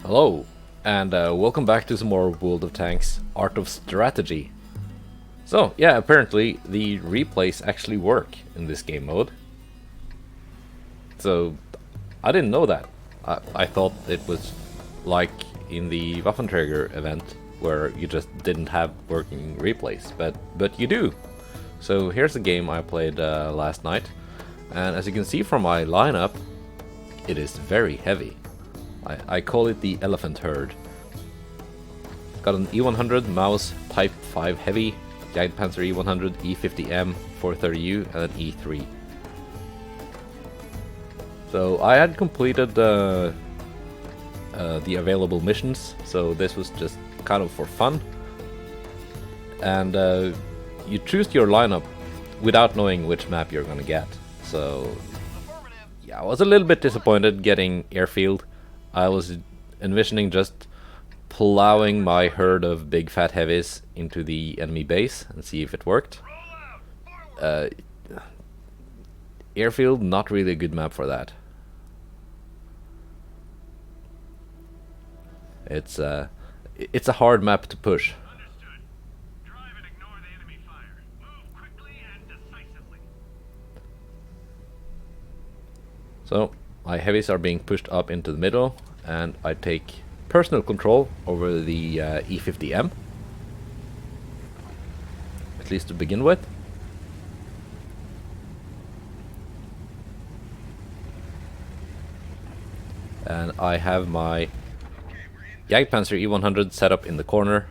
Hello, and welcome back to some more World of Tanks Art of Strategy. So, yeah, apparently the replays actually work in this game mode. So, I didn't know that. I thought it was like in the Waffenträger event, where you just didn't have working replays, but you do. So here's a game I played last night, and as you can see from my lineup, it is very heavy. I call it the elephant herd. Got an E100 Maus Type 5 Heavy, Jagdpanzer E100, E50M, 430U, and an E3. So I had completed the available missions, so this was just kind of for fun. And you choose your lineup without knowing which map you're gonna get. So yeah, I was a little bit disappointed getting airfield. I was envisioning just plowing my herd of big fat heavies into the enemy base and see if it worked. Airfield, not really a good map for that. It's a hard map to push. Drive and ignore the enemy fire. Move quickly and decisively. So my heavies are being pushed up into the middle, and I take personal control over the E50M, at least to begin with. And I have my Jagdpanzer E100 set up in the corner.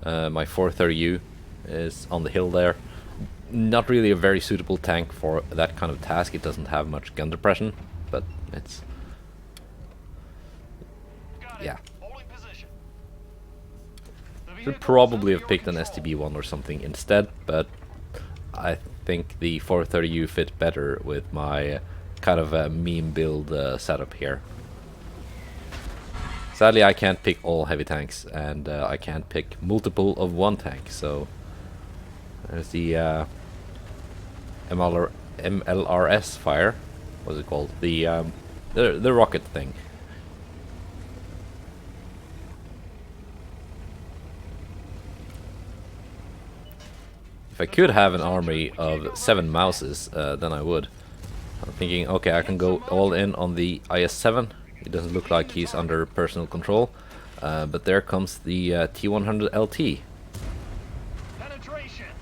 My 430U is on the hill there. Not really a very suitable tank for that kind of task. It doesn't have much gun depression, but it's... yeah. Should probably have picked an STB-1 or something instead, but I think the 430U fit better with my kind of a meme build setup here. Sadly, I can't pick all heavy tanks, and I can't pick multiple of one tank, so there's the MLRS fire. What's it called? The rocket thing. If I could have an army of 7 Mauses, then I would. I'm thinking, okay, I can go all in on the IS-7. It doesn't look like he's under personal control, but there comes the T100 LT,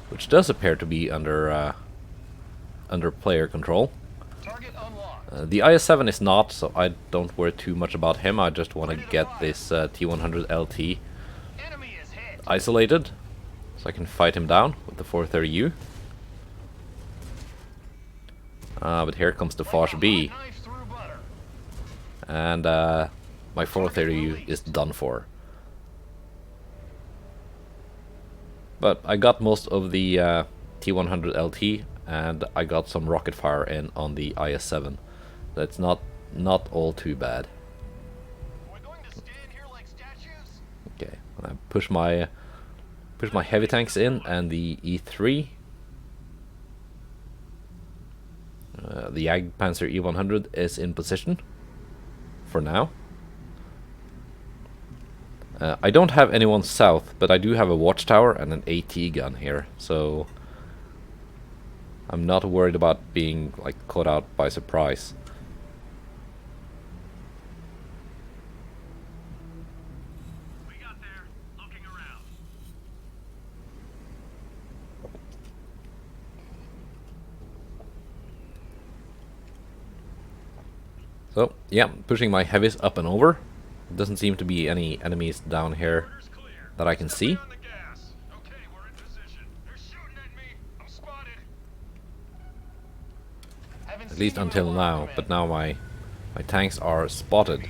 which does appear to be under player control. The IS-7 is not, so I don't worry too much about him. I just want to get this T100 LT isolated, so I can fight him down with the 430U. But here comes the Foch B, and my 430U is done for. But I got most of the T100 LT, and I got some rocket fire in on the IS-7. That's not all too bad. Okay, I push my heavy tanks in, and the E3. The Jagdpanzer E100 is in position for now. I don't have anyone south, but I do have a watchtower and an AT gun here, so I'm not worried about being like caught out by surprise. We got there. Looking around. So yeah, pushing my heavies up and over. Doesn't seem to be any enemies down here Orders clear. that I can see. On the gas. Okay, we're in position. They're shooting at me. I'm spotted. At least until now, but now my tanks are spotted.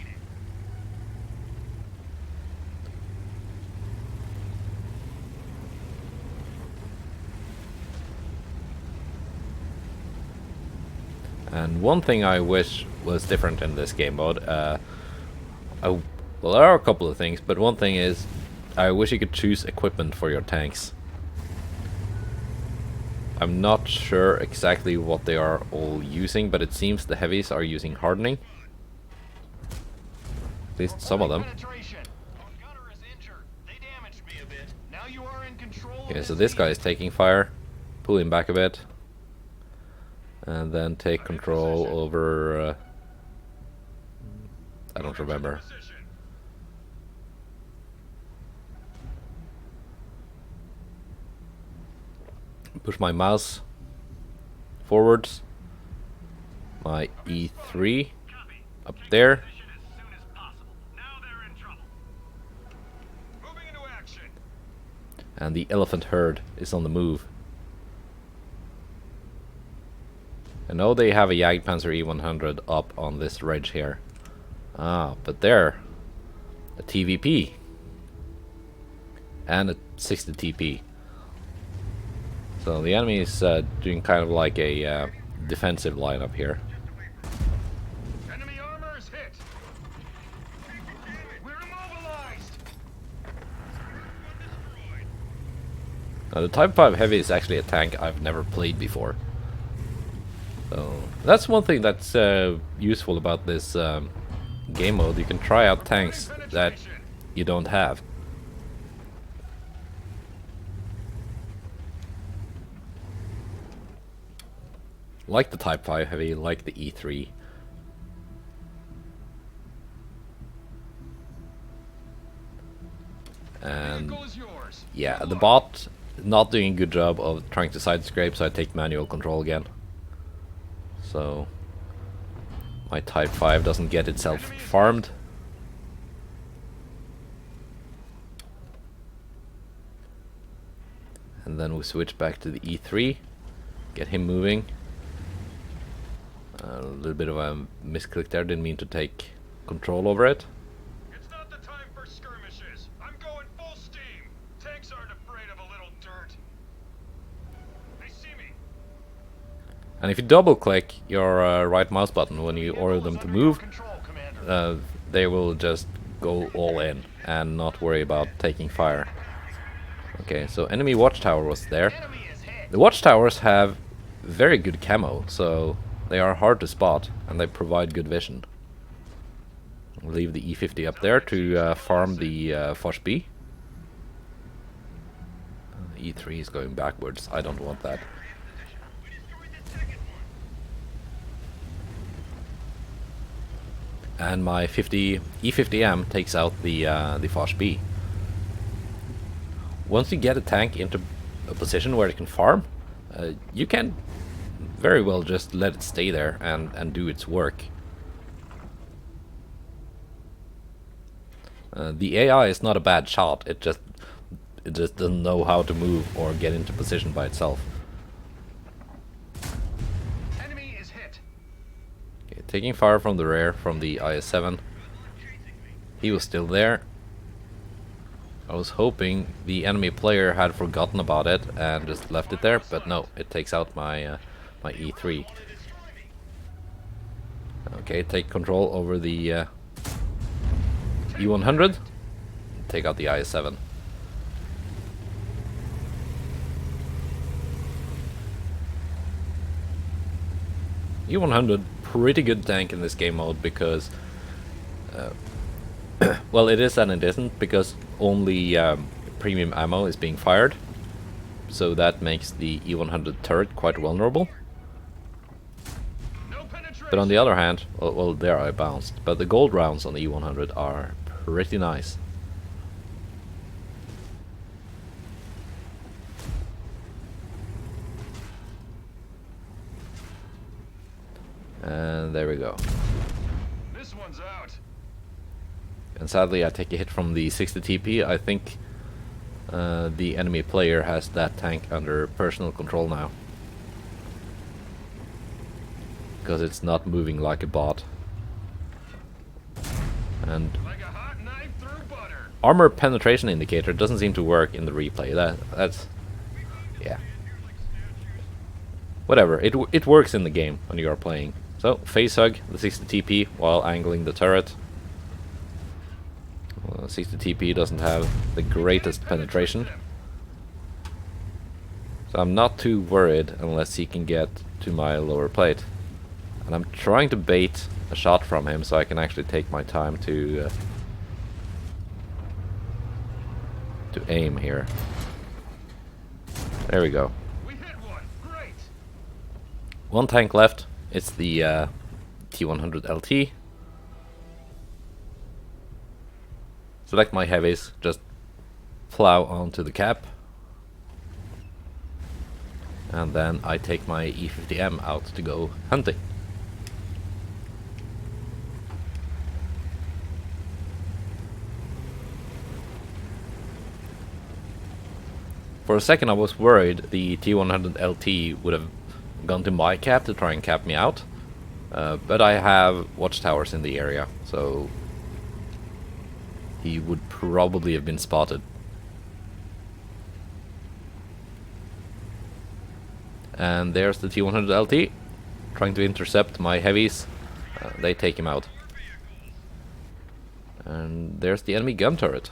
And one thing I wish was different in this game mode, well, there are a couple of things, but one thing is I wish you could choose equipment for your tanks. I'm not sure exactly what they are all using, but it seems the heavies are using hardening. At least some of them. Penetration. Gunner is injured. They damaged me a bit. Now you are in control. Okay, so this guy is taking fire. Pull him back a bit. And then take control over... I don't remember. Push my mouse forwards. My E3 up there. And the elephant herd is on the move. I know they have a Jagdpanzer E100 up on this ridge here. Ah, but they're a TVP. And a 60 TP. So the enemy is doing kind of like a defensive lineup here. Enemy armor is hit. We're immobilized. Now the Type 5 Heavy is actually a tank I've never played before. So that's one thing that's useful about this game mode. You can try out tanks that you don't have. Like the Type 5 Heavy, like the E3. And yeah, the bot not doing a good job of trying to side scrape, so I take manual control again. So my Type 5 doesn't get itself farmed. And then we switch back to the E3, get him moving. A little bit of a misclick there, didn't mean to take control over it. It's not the time for skirmishes. I'm going full steam. Tanks aren't afraid of a little dirt. They see me. And if you double click your right mouse button when you order them to move, they will just go all in and not worry about taking fire. Okay, so enemy watchtower was there. The watchtowers have very good camo, so they are hard to spot and they provide good vision. We'll leave the E50 up there to farm the Foch B. E3 is going backwards. I don't want that. And my E50M takes out the Foch B. Once you get a tank into a position where it can farm, you can very well just let it stay there and do its work. The AI is not a bad shot. It just doesn't know how to move or get into position by itself. Enemy is hit. Okay, taking fire from the rear from the IS-7. He was still there. I was hoping the enemy player had forgotten about it and just left it there, but no, it takes out my my E3. Okay, take control over the E100. Take out the IS-7. E100, pretty good tank in this game mode because well, it is and it isn't, because only premium ammo is being fired, so that makes the E100 turret quite vulnerable. But on the other hand, well, there I bounced, but the gold rounds on the E100 are pretty nice. And there we go. This one's out. And sadly I take a hit from the 60 TP. I think the enemy player has that tank under personal control now, because it's not moving like a bot. And Like a hot knife through butter. armor penetration indicator doesn't seem to work in the replay. That's yeah. Whatever. It works in the game when you are playing. So face hug the 60 TP while angling the turret. 60 TP doesn't have the greatest penetration, so I'm not too worried unless he can get to my lower plate. And I'm trying to bait a shot from him, so I can actually take my time to aim here. There we go. We hit one. Great. One tank left. It's the T100 LT. Select my heavies. Just plow onto the cap. And then I take my E50M out to go hunting. For a second I was worried the T100 LT would have gone to my cap to try and cap me out. But I have watchtowers in the area, so he would probably have been spotted. And there's the T100 LT trying to intercept my heavies. They take him out. And there's the enemy gun turret.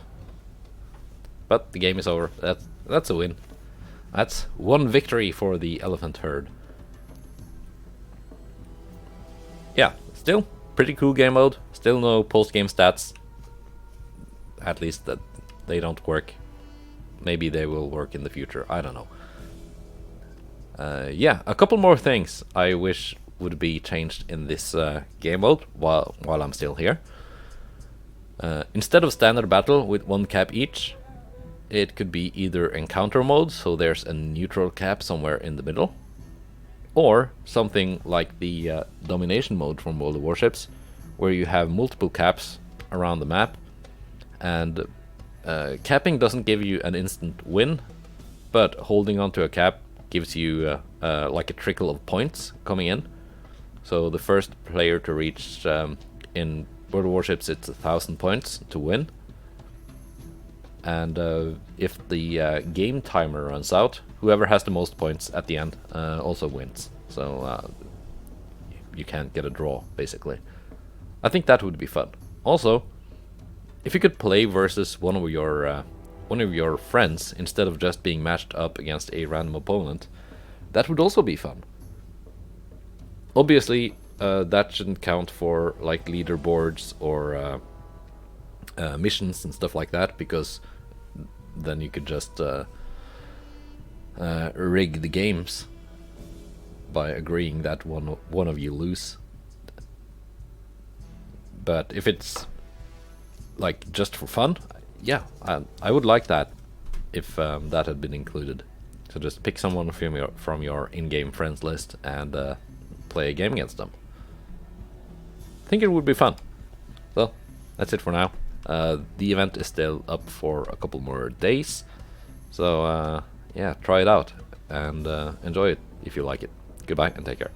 But the game is over. That's a win. That's one victory for the elephant herd. Yeah, still pretty cool game mode. Still no post-game stats. At least that they don't work. Maybe they will work in the future. I don't know. Yeah, a couple more things I wish would be changed in this game mode while I'm still here. Instead of standard battle with one cap each, it could be either encounter mode, so there's a neutral cap somewhere in the middle, or something like the domination mode from World of Warships, where you have multiple caps around the map, and capping doesn't give you an instant win, but holding onto a cap gives you like a trickle of points coming in. So the first player to reach in World of Warships, it's 1,000 points to win. And if the game timer runs out, whoever has the most points at the end also wins. So you can't get a draw, basically. I think that would be fun. Also, if you could play versus one of your friends instead of just being matched up against a random opponent, that would also be fun. Obviously, that shouldn't count for like leaderboards or missions and stuff like that, because then you could just rig the games by agreeing that one of you lose. But if it's like just for fun, yeah, I would like that if that had been included. So just pick someone from your in-game friends list and play a game against them. I think it would be fun. So that's it for now. The event is still up for a couple more days, so yeah, try it out and enjoy it if you like it. Goodbye and take care.